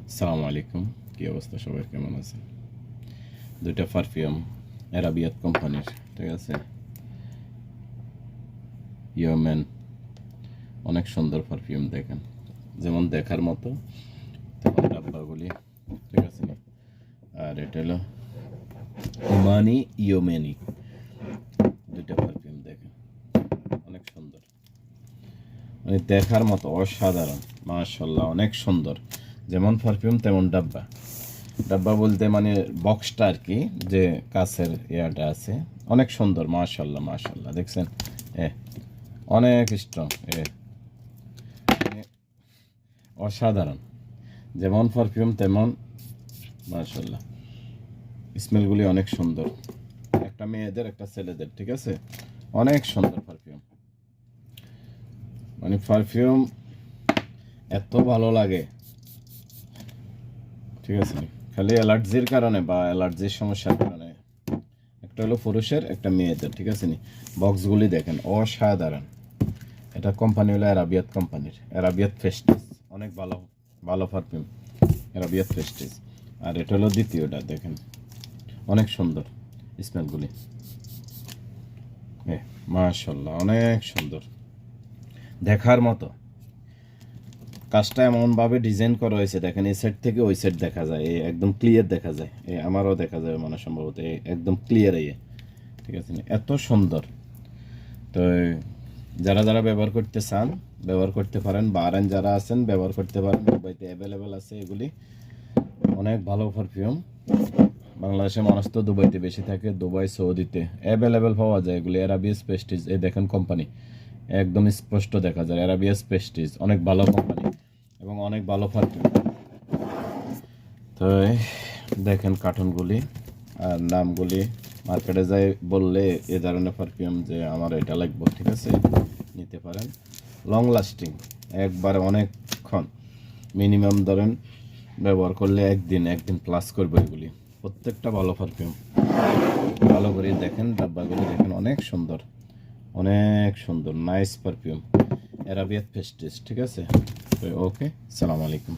আসসালামু আলাইকুম, কী অবস্থা সবাই, কেমন আছেন? দুইটা পারফিউম অ্যারাবিয়াত কোম্পানির, ঠিক আছে। ইয়োমেন, অনেক সুন্দর পারফিউম, দেখেন যেমন দেখার মতো তেমন ডাব্বাগুলি, ঠিক আছে। আর এটা হলো ওমানি ইয়োমেনি, দুইটা পারফিউম দেখেন অনেক সুন্দর, মানে দেখার মতো অসাধারণ, মাশাআল্লাহ অনেক সুন্দর। যেমন পারফিউম তেমন ডাব্বা। ডাব্বা বলতে মানে বক্সটা আর কি, যে কাছের ইয়াটা আছে, অনেক সুন্দর, মাশাআল্লাহ মাশাআল্লাহ। দেখছেন অনেক স্ট্রং, মানে অসাধারণ। যেমন পারফিউম তেমন মাশাআল্লাহ, স্মেলগুলি অনেক সুন্দর, একটা মেয়েদের একটা ছেলেদের, ঠিক আছে। অনেক সুন্দর পারফিউম, মানে পারফিউম এত ভালো লাগে, ঠিক আছে। খালি অ্যালার্জির কারণে বা অ্যালার্জির সমস্যার কারণে, একটা হলো পুরুষের একটা মেয়েদের, ঠিক আছে নি। বক্সগুলি দেখেন অসাধারণ। এটা কোম্পানি হলো অ্যারাবিয়াত কোম্পানির, অ্যারাবিয়াত ফেস্টিজ, অনেক ভালো ভালো পারফিউম অ্যারাবিয়াত ফেস্টিজ। আর এটা হলো দ্বিতীয়টা, দেখেন অনেক সুন্দর স্মেলগুলি, মাশাআল্লাহ অনেক সুন্দর, দেখার মতো। কাজটা এমনভাবে ডিজাইন করা হয়েছে, দেখেন এই সাইড থেকে ওই সাইড দেখা যায়, একদম ক্লিয়ার দেখা যায়, আমারও দেখা যায় মানে সম্ভবত একদম ক্লিয়ার, ঠিক আছে, এত সুন্দর। তো যারা যারা ব্যবহার করতে চান ব্যবহার করতে পারেন, বাহারাইন যারা আছেন ব্যবহার করতে পারেন, দুবাইতে অ্যাভেলেবেল আছে এগুলি, অনেক ভালো পারফিউম। বাংলাদেশের মানুষ তো দুবাইতে বেশি থাকে, দুবাই সৌদিতে অ্যাভেলেবেল পাওয়া যায় এগুলি। অ্যারাবিয়াস প্রেস্টিজ, এই দেখেন কোম্পানি, একদম স্পষ্ট দেখা যায় অ্যারাবিয়াস প্রেস্টিজ, অনেক ভালো কোম্পানি এবং অনেক ভালো পারফিউম। তো দেখেন কার্টুনগুলি আর নামগুলি, মার্কেটে যাই বললে এ ধরনের পারফিউম যে আমার এটা লাগবে, ঠিক আছে, নিতে পারেন। লং লাস্টিং, একবারে অনেকক্ষণ, মিনিমাম ধরেন ব্যবহার করলে একদিন প্লাস করবে এগুলি, প্রত্যেকটা ভালো পারফিউম। ভালো করে দেখেন ডাব্বাগুলি, দেখেন অনেক সুন্দর, অনেক সুন্দর নাইস পারফিউম অ্যারাবিয়াত ফেস্টিজ, ঠিক আছে। ওকে, সালাম আলাইকুম।